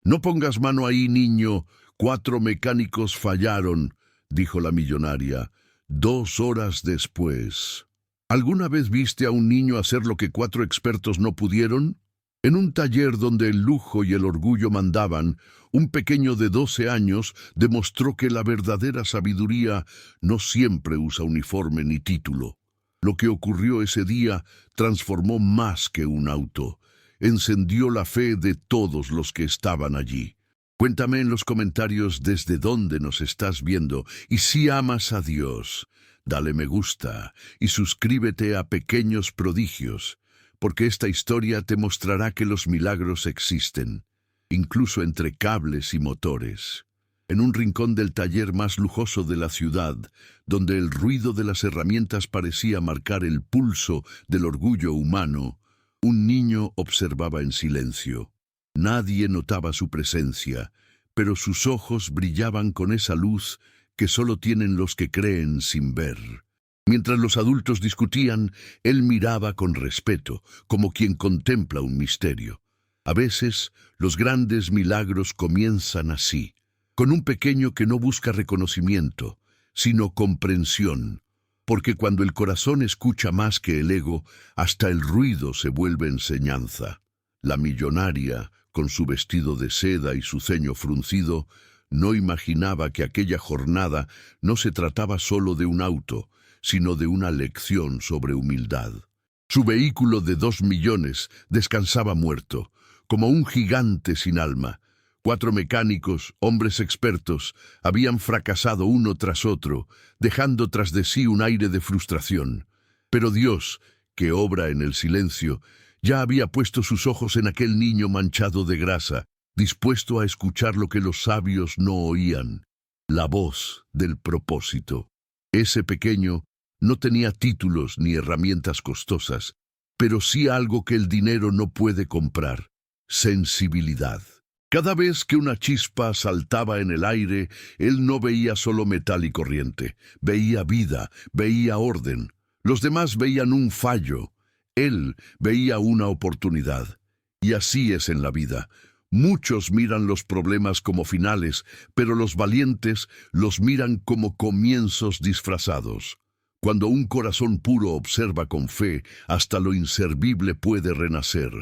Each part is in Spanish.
No pongas mano ahí, niño. 4 mecánicos fallaron, dijo la millonaria. 2 horas después. ¿Alguna vez viste a un niño hacer lo que 4 expertos no pudieron? En un taller donde el lujo y el orgullo mandaban, un pequeño de 12 años demostró que la verdadera sabiduría no siempre usa uniforme ni título. Lo que ocurrió ese día transformó más que un auto. Encendió la fe de todos los que estaban allí. Cuéntame en los comentarios desde dónde nos estás viendo y si amas a Dios. Dale me gusta y suscríbete a Pequeños Prodigios, porque esta historia te mostrará que los milagros existen, incluso entre cables y motores. En un rincón del taller más lujoso de la ciudad, donde el ruido de las herramientas parecía marcar el pulso del orgullo humano, un niño observaba en silencio. Nadie notaba su presencia, pero sus ojos brillaban con esa luz que solo tienen los que creen sin ver. Mientras los adultos discutían, él miraba con respeto, como quien contempla un misterio. A veces, los grandes milagros comienzan así, con un pequeño que no busca reconocimiento, sino comprensión, porque cuando el corazón escucha más que el ego, hasta el ruido se vuelve enseñanza. La millonaria, con su vestido de seda y su ceño fruncido, no imaginaba que aquella jornada no se trataba solo de un auto, sino de una lección sobre humildad. Su vehículo de 2 millones descansaba muerto, como un gigante sin alma. 4 mecánicos, hombres expertos, habían fracasado uno tras otro, dejando tras de sí un aire de frustración. Pero Dios, que obra en el silencio, ya había puesto sus ojos en aquel niño manchado de grasa, dispuesto a escuchar lo que los sabios no oían, la voz del propósito. Ese pequeño no tenía títulos ni herramientas costosas, pero sí algo que el dinero no puede comprar: sensibilidad. Cada vez que una chispa saltaba en el aire, él no veía solo metal y corriente, veía vida, veía orden. Los demás veían un fallo. Él veía una oportunidad. Y así es en la vida. Muchos miran los problemas como finales, pero los valientes los miran como comienzos disfrazados. Cuando un corazón puro observa con fe, hasta lo inservible puede renacer.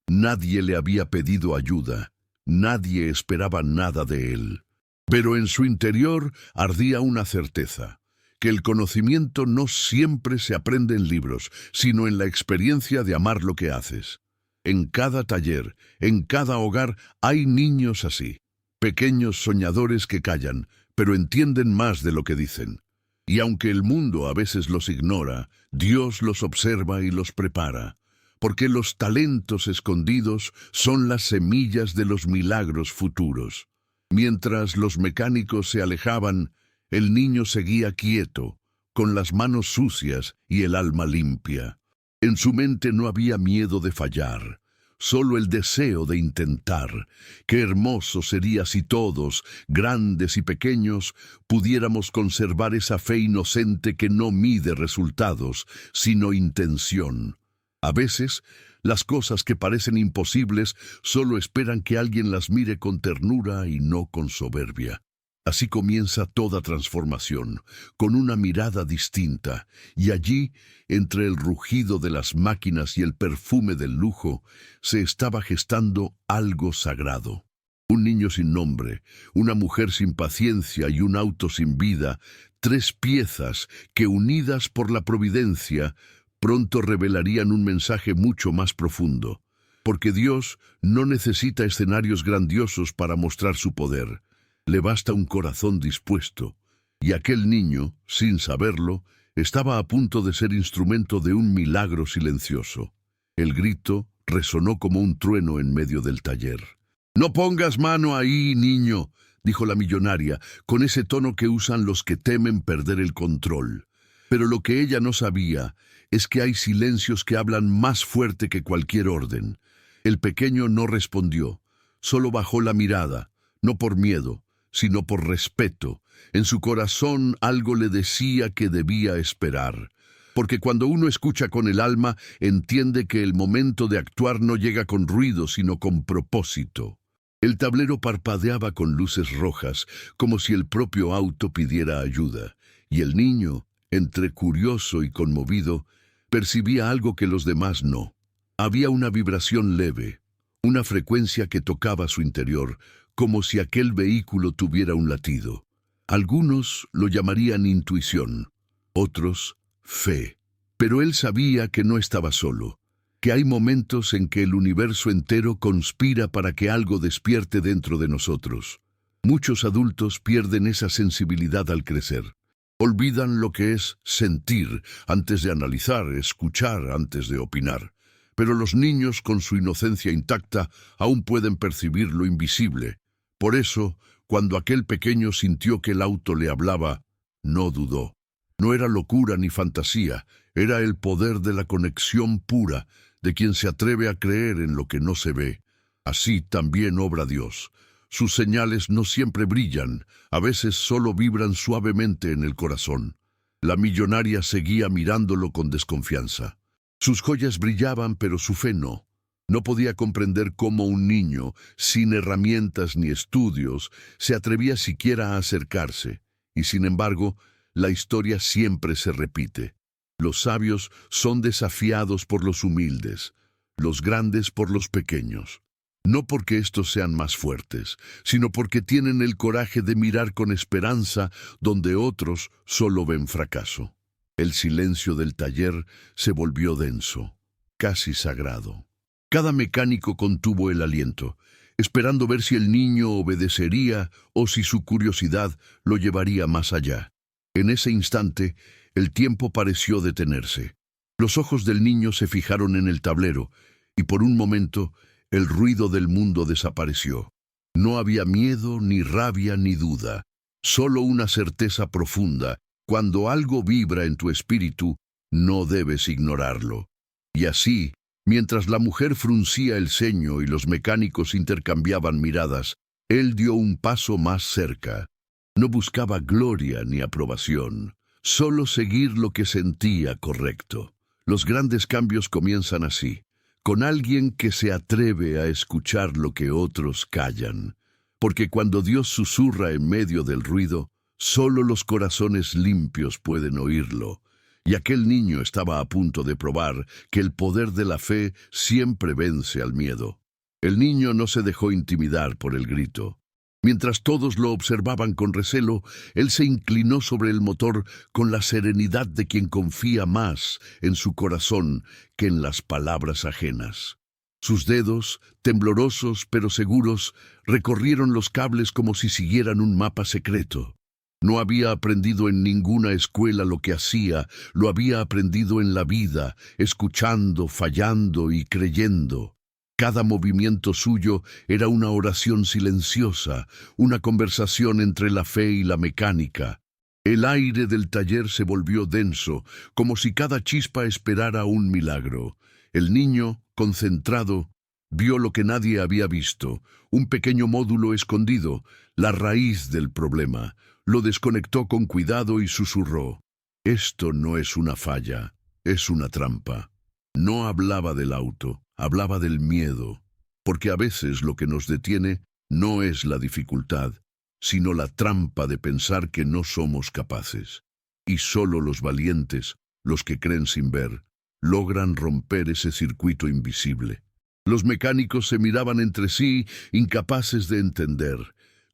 Nadie le había pedido ayuda. Nadie esperaba nada de él. Pero en su interior ardía una certeza: que el conocimiento no siempre se aprende en libros, sino en la experiencia de amar lo que haces. En cada taller, en cada hogar, hay niños así, pequeños soñadores que callan, pero entienden más de lo que dicen. Y aunque el mundo a veces los ignora, Dios los observa y los prepara, porque los talentos escondidos son las semillas de los milagros futuros. Mientras los mecánicos se alejaban, el niño seguía quieto, con las manos sucias y el alma limpia. En su mente no había miedo de fallar, solo el deseo de intentar. Qué hermoso sería si todos, grandes y pequeños, pudiéramos conservar esa fe inocente que no mide resultados, sino intención. A veces, las cosas que parecen imposibles solo esperan que alguien las mire con ternura y no con soberbia. Así comienza toda transformación, con una mirada distinta, y allí, entre el rugido de las máquinas y el perfume del lujo, se estaba gestando algo sagrado. Un niño sin nombre, una mujer sin paciencia y un auto sin vida, 3 piezas que, unidas por la providencia, pronto revelarían un mensaje mucho más profundo. Porque Dios no necesita escenarios grandiosos para mostrar su poder. Le basta un corazón dispuesto, y aquel niño, sin saberlo, estaba a punto de ser instrumento de un milagro silencioso. El grito resonó como un trueno en medio del taller. «No pongas mano ahí, niño», dijo la millonaria, con ese tono que usan los que temen perder el control. Pero lo que ella no sabía es que hay silencios que hablan más fuerte que cualquier orden. El pequeño no respondió, solo bajó la mirada, no por miedo, sino por respeto. En su corazón algo le decía que debía esperar. Porque cuando uno escucha con el alma, entiende que el momento de actuar no llega con ruido, sino con propósito. El tablero parpadeaba con luces rojas, como si el propio auto pidiera ayuda, y el niño, entre curioso y conmovido, percibía algo que los demás no. Había una vibración leve, una frecuencia que tocaba su interior, como si aquel vehículo tuviera un latido. Algunos lo llamarían intuición, otros fe. Pero él sabía que no estaba solo, que hay momentos en que el universo entero conspira para que algo despierte dentro de nosotros. Muchos adultos pierden esa sensibilidad al crecer. Olvidan lo que es sentir antes de analizar, escuchar antes de opinar. Pero los niños, con su inocencia intacta, aún pueden percibir lo invisible. Por eso, cuando aquel pequeño sintió que el auto le hablaba, no dudó. No era locura ni fantasía, era el poder de la conexión pura, de quien se atreve a creer en lo que no se ve. Así también obra Dios. Sus señales no siempre brillan, a veces solo vibran suavemente en el corazón. La millonaria seguía mirándolo con desconfianza. Sus joyas brillaban, pero su fe no. No podía comprender cómo un niño, sin herramientas ni estudios, se atrevía siquiera a acercarse. Y sin embargo, la historia siempre se repite. Los sabios son desafiados por los humildes, los grandes por los pequeños. No porque estos sean más fuertes, sino porque tienen el coraje de mirar con esperanza donde otros solo ven fracaso. El silencio del taller se volvió denso, casi sagrado. Cada mecánico contuvo el aliento, esperando ver si el niño obedecería o si su curiosidad lo llevaría más allá. En ese instante, el tiempo pareció detenerse. Los ojos del niño se fijaron en el tablero, y por un momento, el ruido del mundo desapareció. No había miedo, ni rabia, ni duda, solo una certeza profunda. Cuando algo vibra en tu espíritu, no debes ignorarlo. Y así, mientras la mujer fruncía el ceño y los mecánicos intercambiaban miradas, él dio un paso más cerca. No buscaba gloria ni aprobación, solo seguir lo que sentía correcto. Los grandes cambios comienzan así, con alguien que se atreve a escuchar lo que otros callan. Porque cuando Dios susurra en medio del ruido, solo los corazones limpios pueden oírlo. Y aquel niño estaba a punto de probar que el poder de la fe siempre vence al miedo. El niño no se dejó intimidar por el grito. Mientras todos lo observaban con recelo, él se inclinó sobre el motor con la serenidad de quien confía más en su corazón que en las palabras ajenas. Sus dedos, temblorosos pero seguros, recorrieron los cables como si siguieran un mapa secreto. No había aprendido en ninguna escuela lo que hacía, lo había aprendido en la vida, escuchando, fallando y creyendo. Cada movimiento suyo era una oración silenciosa, una conversación entre la fe y la mecánica. El aire del taller se volvió denso, como si cada chispa esperara un milagro. El niño, concentrado, vio lo que nadie había visto, un pequeño módulo escondido, la raíz del problema. Lo desconectó con cuidado y susurró: «Esto no es una falla, es una trampa». No hablaba del auto, hablaba del miedo, porque a veces lo que nos detiene no es la dificultad, sino la trampa de pensar que no somos capaces. Y solo los valientes, los que creen sin ver, logran romper ese circuito invisible. Los mecánicos se miraban entre sí, incapaces de entender.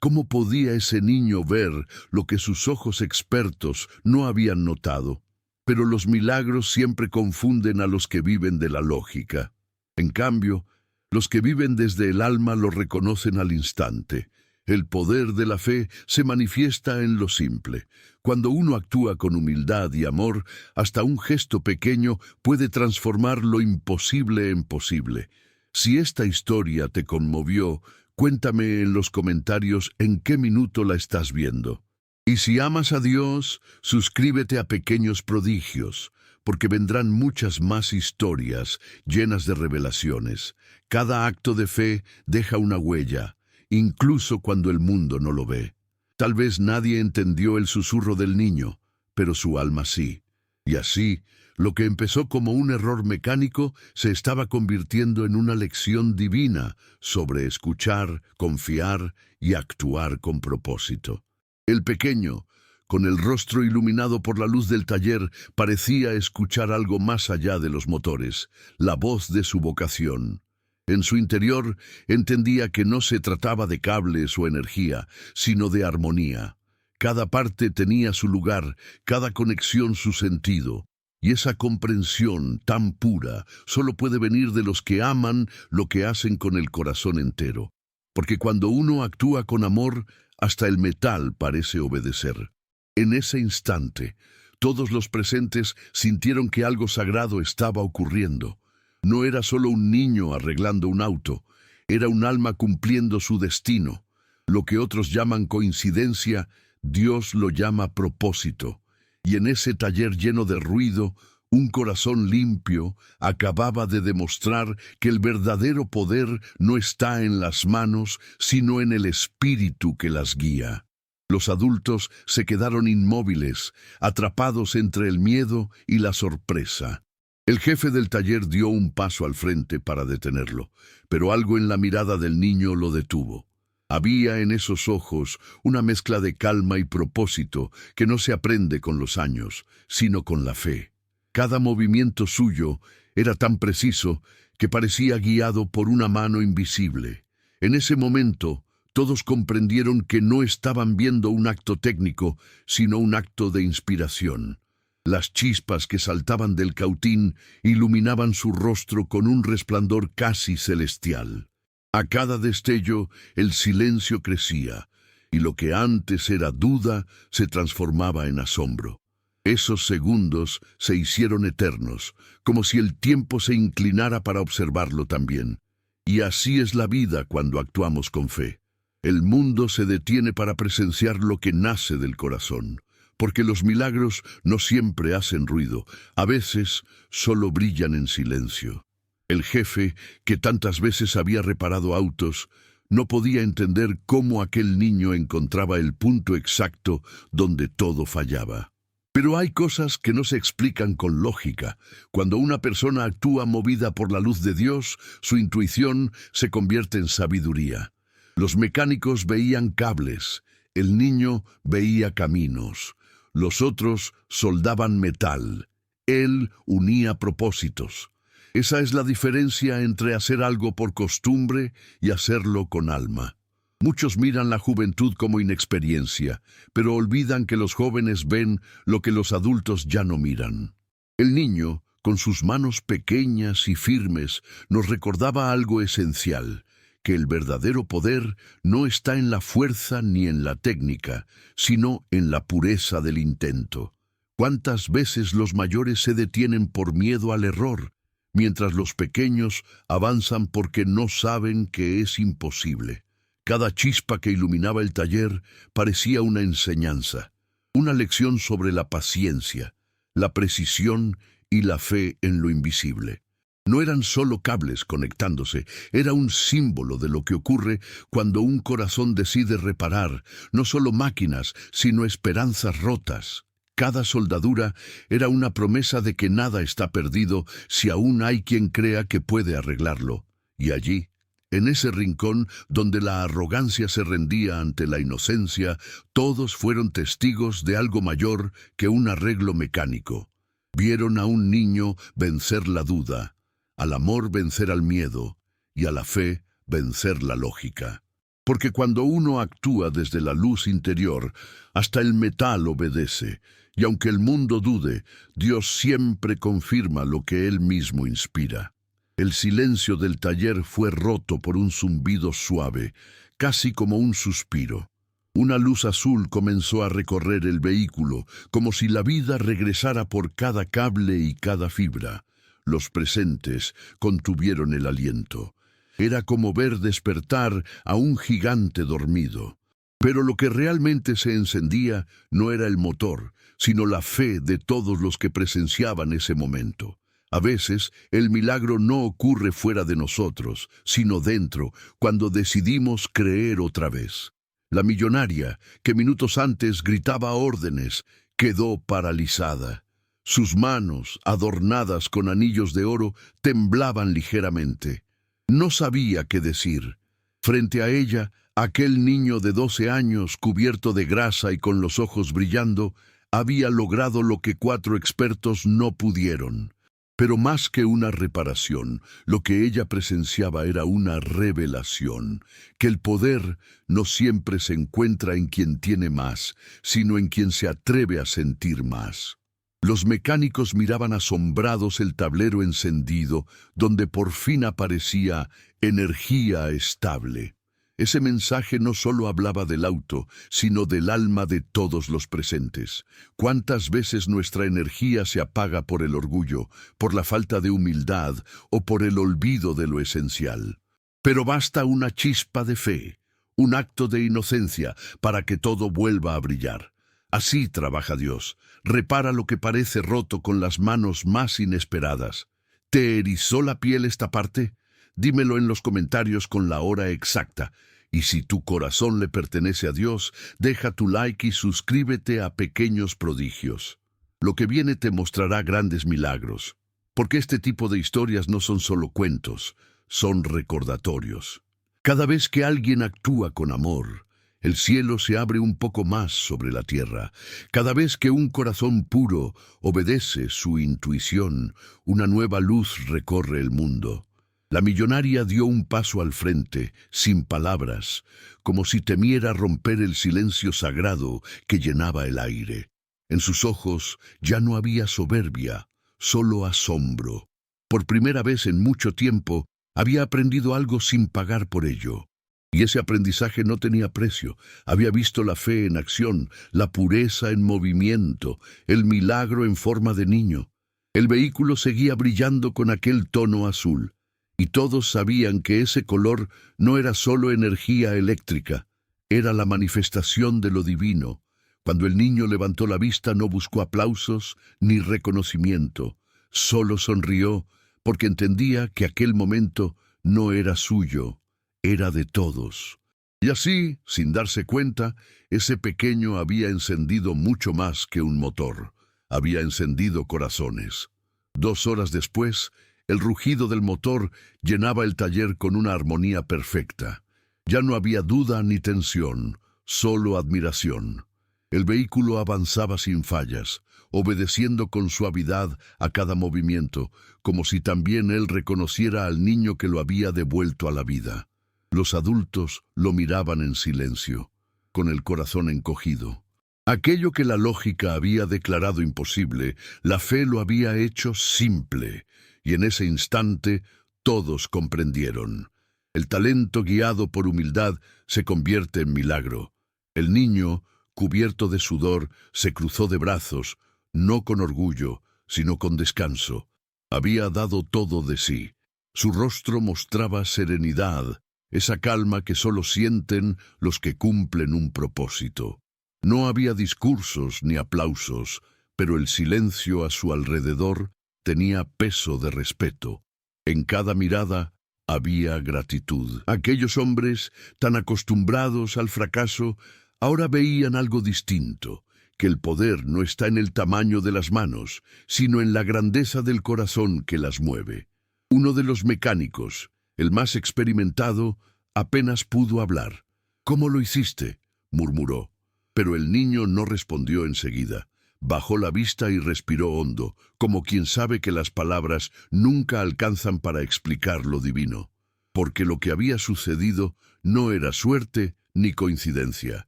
¿Cómo podía ese niño ver lo que sus ojos expertos no habían notado? Pero los milagros siempre confunden a los que viven de la lógica. En cambio, los que viven desde el alma lo reconocen al instante. El poder de la fe se manifiesta en lo simple. Cuando uno actúa con humildad y amor, hasta un gesto pequeño puede transformar lo imposible en posible. Si esta historia te conmovió, cuéntame en los comentarios en qué minuto la estás viendo. Y si amas a Dios, suscríbete a Pequeños Prodigios, porque vendrán muchas más historias llenas de revelaciones. Cada acto de fe deja una huella, incluso cuando el mundo no lo ve. Tal vez nadie entendió el susurro del niño, pero su alma sí. Y así, Lo que empezó como un error mecánico se estaba convirtiendo en una lección divina sobre escuchar, confiar y actuar con propósito. El pequeño, con el rostro iluminado por la luz del taller, parecía escuchar algo más allá de los motores, la voz de su vocación. En su interior entendía que no se trataba de cables o energía, sino de armonía. Cada parte tenía su lugar, cada conexión su sentido. Y esa comprensión tan pura solo puede venir de los que aman lo que hacen con el corazón entero. Porque cuando uno actúa con amor, hasta el metal parece obedecer. En ese instante, todos los presentes sintieron que algo sagrado estaba ocurriendo. No era solo un niño arreglando un auto, era un alma cumpliendo su destino. Lo que otros llaman coincidencia, Dios lo llama propósito. Y en ese taller lleno de ruido, un corazón limpio acababa de demostrar que el verdadero poder no está en las manos, sino en el espíritu que las guía. Los adultos se quedaron inmóviles, atrapados entre el miedo y la sorpresa. El jefe del taller dio un paso al frente para detenerlo, pero algo en la mirada del niño lo detuvo. Había en esos ojos una mezcla de calma y propósito que no se aprende con los años, sino con la fe. Cada movimiento suyo era tan preciso que parecía guiado por una mano invisible. En ese momento, todos comprendieron que no estaban viendo un acto técnico, sino un acto de inspiración. Las chispas que saltaban del cautín iluminaban su rostro con un resplandor casi celestial. A cada destello, el silencio crecía, y lo que antes era duda se transformaba en asombro. Esos segundos se hicieron eternos, como si el tiempo se inclinara para observarlo también. Y así es la vida cuando actuamos con fe. El mundo se detiene para presenciar lo que nace del corazón, porque los milagros no siempre hacen ruido, a veces solo brillan en silencio. El jefe, que tantas veces había reparado autos, no podía entender cómo aquel niño encontraba el punto exacto donde todo fallaba. Pero hay cosas que no se explican con lógica. Cuando una persona actúa movida por la luz de Dios, su intuición se convierte en sabiduría. Los mecánicos veían cables, el niño veía caminos, los otros soldaban metal, él unía propósitos. Esa es la diferencia entre hacer algo por costumbre y hacerlo con alma. Muchos miran la juventud como inexperiencia, pero olvidan que los jóvenes ven lo que los adultos ya no miran. El niño, con sus manos pequeñas y firmes, nos recordaba algo esencial, que el verdadero poder no está en la fuerza ni en la técnica, sino en la pureza del intento. ¿Cuántas veces los mayores se detienen por miedo al error, mientras los pequeños avanzan porque no saben que es imposible? Cada chispa que iluminaba el taller parecía una enseñanza, una lección sobre la paciencia, la precisión y la fe en lo invisible. No eran solo cables conectándose, era un símbolo de lo que ocurre cuando un corazón decide reparar, no solo máquinas, sino esperanzas rotas. Cada soldadura era una promesa de que nada está perdido si aún hay quien crea que puede arreglarlo. Y allí, en ese rincón donde la arrogancia se rendía ante la inocencia, todos fueron testigos de algo mayor que un arreglo mecánico. Vieron a un niño vencer la duda, al amor vencer al miedo y a la fe vencer la lógica. Porque cuando uno actúa desde la luz interior, hasta el metal obedece, y aunque el mundo dude, Dios siempre confirma lo que Él mismo inspira. El silencio del taller fue roto por un zumbido suave, casi como un suspiro. Una luz azul comenzó a recorrer el vehículo, como si la vida regresara por cada cable y cada fibra. Los presentes contuvieron el aliento. Era como ver despertar a un gigante dormido. Pero lo que realmente se encendía no era el motor, sino la fe de todos los que presenciaban ese momento. A veces, el milagro no ocurre fuera de nosotros, sino dentro, cuando decidimos creer otra vez. La millonaria, que minutos antes gritaba órdenes, quedó paralizada. Sus manos, adornadas con anillos de oro, temblaban ligeramente. No sabía qué decir. Frente a ella, aquel niño de 12 años, cubierto de grasa y con los ojos brillando, había logrado lo que 4 expertos no pudieron. Pero más que una reparación, lo que ella presenciaba era una revelación, que el poder no siempre se encuentra en quien tiene más, sino en quien se atreve a sentir más. Los mecánicos miraban asombrados el tablero encendido, donde por fin aparecía energía estable. Ese mensaje no solo hablaba del auto, sino del alma de todos los presentes. ¿Cuántas veces nuestra energía se apaga por el orgullo, por la falta de humildad o por el olvido de lo esencial? Pero basta una chispa de fe, un acto de inocencia, para que todo vuelva a brillar. Así trabaja Dios. Repara lo que parece roto con las manos más inesperadas. ¿Te erizó la piel esta parte? Dímelo en los comentarios con la hora exacta. Y si tu corazón le pertenece a Dios, deja tu like y suscríbete a Pequeños Prodigios. Lo que viene te mostrará grandes milagros. Porque este tipo de historias no son solo cuentos, son recordatorios. Cada vez que alguien actúa con amor, el cielo se abre un poco más sobre la tierra. Cada vez que un corazón puro obedece su intuición, una nueva luz recorre el mundo. La millonaria dio un paso al frente, sin palabras, como si temiera romper el silencio sagrado que llenaba el aire. En sus ojos ya no había soberbia, solo asombro. Por primera vez en mucho tiempo, había aprendido algo sin pagar por ello. Y ese aprendizaje no tenía precio. Había visto la fe en acción, la pureza en movimiento, el milagro en forma de niño. El vehículo seguía brillando con aquel tono azul. Y todos sabían que ese color no era solo energía eléctrica, era la manifestación de lo divino. Cuando el niño levantó la vista no buscó aplausos ni reconocimiento, solo sonrió porque entendía que aquel momento no era suyo, era de todos. Y así, sin darse cuenta, ese pequeño había encendido mucho más que un motor, había encendido corazones. 2 horas después, el rugido del motor llenaba el taller con una armonía perfecta. Ya no había duda ni tensión, solo admiración. El vehículo avanzaba sin fallas, obedeciendo con suavidad a cada movimiento, como si también él reconociera al niño que lo había devuelto a la vida. Los adultos lo miraban en silencio, con el corazón encogido. Aquello que la lógica había declarado imposible, la fe lo había hecho simple. Y en ese instante todos comprendieron. El talento guiado por humildad se convierte en milagro. El niño, cubierto de sudor, se cruzó de brazos, no con orgullo, sino con descanso. Había dado todo de sí. Su rostro mostraba serenidad, esa calma que solo sienten los que cumplen un propósito. No había discursos ni aplausos, pero el silencio a su alrededor tenía peso de respeto. En cada mirada había gratitud. Aquellos hombres, tan acostumbrados al fracaso, ahora veían algo distinto, que el poder no está en el tamaño de las manos, sino en la grandeza del corazón que las mueve. Uno de los mecánicos, el más experimentado, apenas pudo hablar. «¿Cómo lo hiciste?», murmuró. Pero el niño no respondió enseguida. Bajó la vista y respiró hondo, como quien sabe que las palabras nunca alcanzan para explicar lo divino. Porque lo que había sucedido no era suerte ni coincidencia,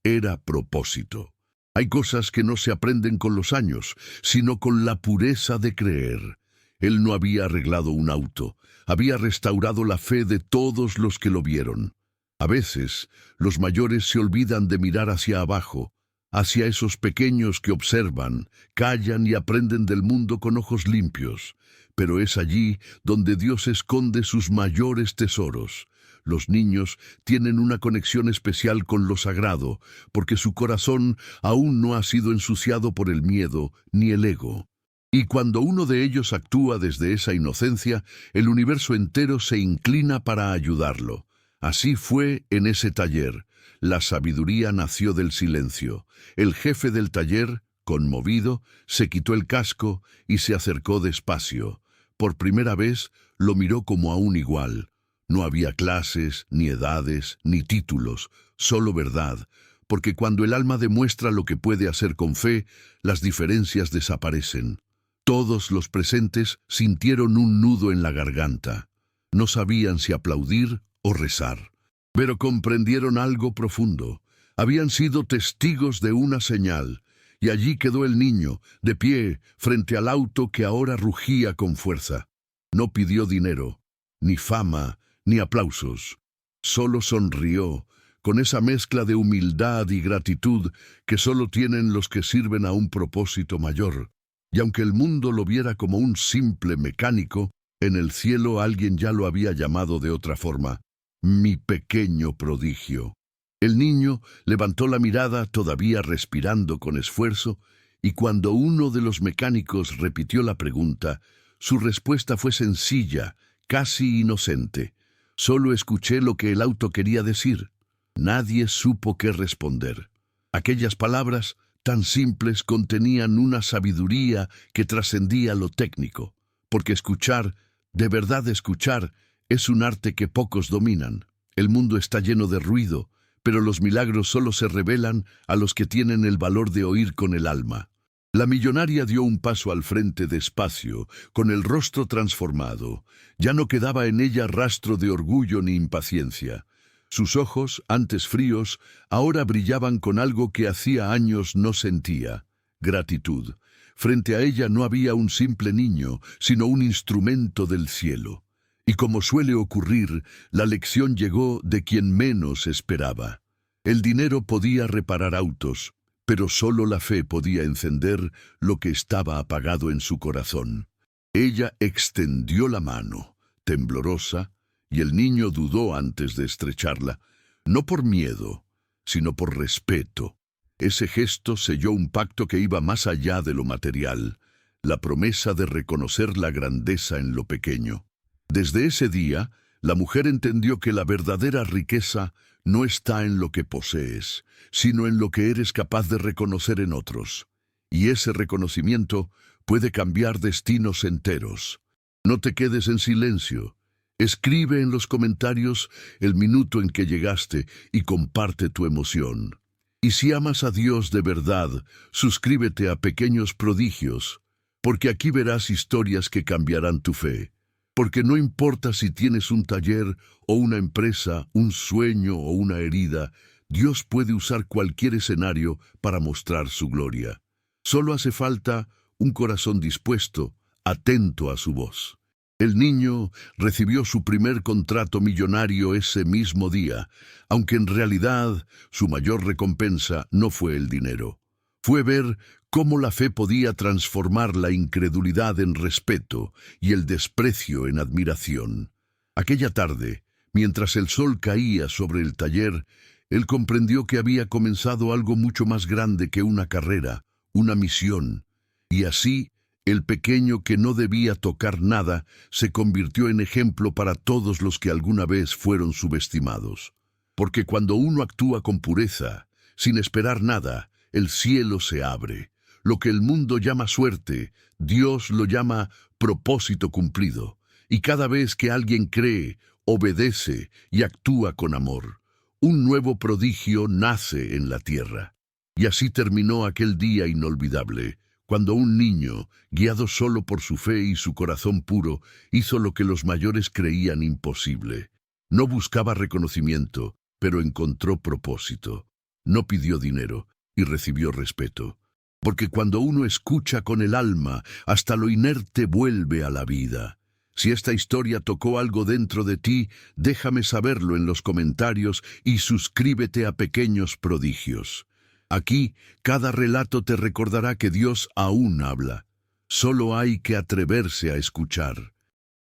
era propósito. Hay cosas que no se aprenden con los años, sino con la pureza de creer. Él no había arreglado un auto, había restaurado la fe de todos los que lo vieron. A veces, los mayores se olvidan de mirar hacia abajo, hacia esos pequeños que observan, callan y aprenden del mundo con ojos limpios. Pero es allí donde Dios esconde sus mayores tesoros. Los niños tienen una conexión especial con lo sagrado, porque su corazón aún no ha sido ensuciado por el miedo ni el ego. Y cuando uno de ellos actúa desde esa inocencia, el universo entero se inclina para ayudarlo. Así fue en ese taller. La sabiduría nació del silencio. El jefe del taller, Conmovido, se quitó el casco y se acercó despacio. Por primera vez lo miró como a un igual. No había clases, ni edades, ni títulos, solo verdad, porque cuando el alma demuestra lo que puede hacer con fe, las diferencias desaparecen. Todos los presentes sintieron un nudo en la garganta. No sabían si aplaudir o rezar, pero comprendieron algo profundo. Habían sido testigos de una señal, y allí quedó el niño, de pie, frente al auto que ahora rugía con fuerza. No pidió dinero, ni fama, ni aplausos. Solo sonrió, con esa mezcla de humildad y gratitud que solo tienen los que sirven a un propósito mayor. Y aunque el mundo lo viera como un simple mecánico, en el cielo alguien ya lo había llamado de otra forma: mi pequeño prodigio. El niño levantó la mirada, todavía respirando con esfuerzo, y cuando uno de los mecánicos repitió la pregunta, su respuesta fue sencilla, casi inocente. Solo escuché lo que el auto quería decir. Nadie supo qué responder. Aquellas palabras, tan simples, contenían una sabiduría que trascendía lo técnico, porque escuchar, de verdad escuchar, es un arte que pocos dominan. El mundo está lleno de ruido, pero los milagros solo se revelan a los que tienen el valor de oír con el alma. La millonaria dio un paso al frente despacio, con el rostro transformado. Ya no quedaba en ella rastro de orgullo ni impaciencia. Sus ojos, antes fríos, ahora brillaban con algo que hacía años no sentía: gratitud. Frente a ella no había un simple niño, sino un instrumento del cielo. Y como suele ocurrir, la lección llegó de quien menos esperaba. El dinero podía reparar autos, pero solo la fe podía encender lo que estaba apagado en su corazón. Ella extendió la mano, temblorosa, y el niño dudó antes de estrecharla, no por miedo, sino por respeto. Ese gesto selló un pacto que iba más allá de lo material, la promesa de reconocer la grandeza en lo pequeño. Desde ese día, la mujer entendió que la verdadera riqueza no está en lo que posees, sino en lo que eres capaz de reconocer en otros. Y ese reconocimiento puede cambiar destinos enteros. No te quedes en silencio. Escribe en los comentarios el minuto en que llegaste y comparte tu emoción. Y si amas a Dios de verdad, suscríbete a Pequeños Prodigios, porque aquí verás historias que cambiarán tu fe. Porque no importa si tienes un taller o una empresa, un sueño o una herida, Dios puede usar cualquier escenario para mostrar su gloria. Solo hace falta un corazón dispuesto, atento a su voz. El niño recibió su primer contrato millonario ese mismo día, aunque en realidad su mayor recompensa no fue el dinero. Fue ver cómo la fe podía transformar la incredulidad en respeto y el desprecio en admiración. Aquella tarde, mientras el sol caía sobre el taller, él comprendió que había comenzado algo mucho más grande que una carrera, una misión, y así, el pequeño que no debía tocar nada se convirtió en ejemplo para todos los que alguna vez fueron subestimados. Porque cuando uno actúa con pureza, sin esperar nada, el cielo se abre. Lo que el mundo llama suerte, Dios lo llama propósito cumplido. Y cada vez que alguien cree, obedece y actúa con amor, un nuevo prodigio nace en la tierra. Y así terminó aquel día inolvidable, cuando un niño, guiado solo por su fe y su corazón puro, hizo lo que los mayores creían imposible. No buscaba reconocimiento, pero encontró propósito. No pidió dinero y recibió respeto. Porque cuando uno escucha con el alma, hasta lo inerte vuelve a la vida. Si esta historia tocó algo dentro de ti, déjame saberlo en los comentarios y suscríbete a Pequeños Prodigios. Aquí, cada relato te recordará que Dios aún habla. Solo hay que atreverse a escuchar.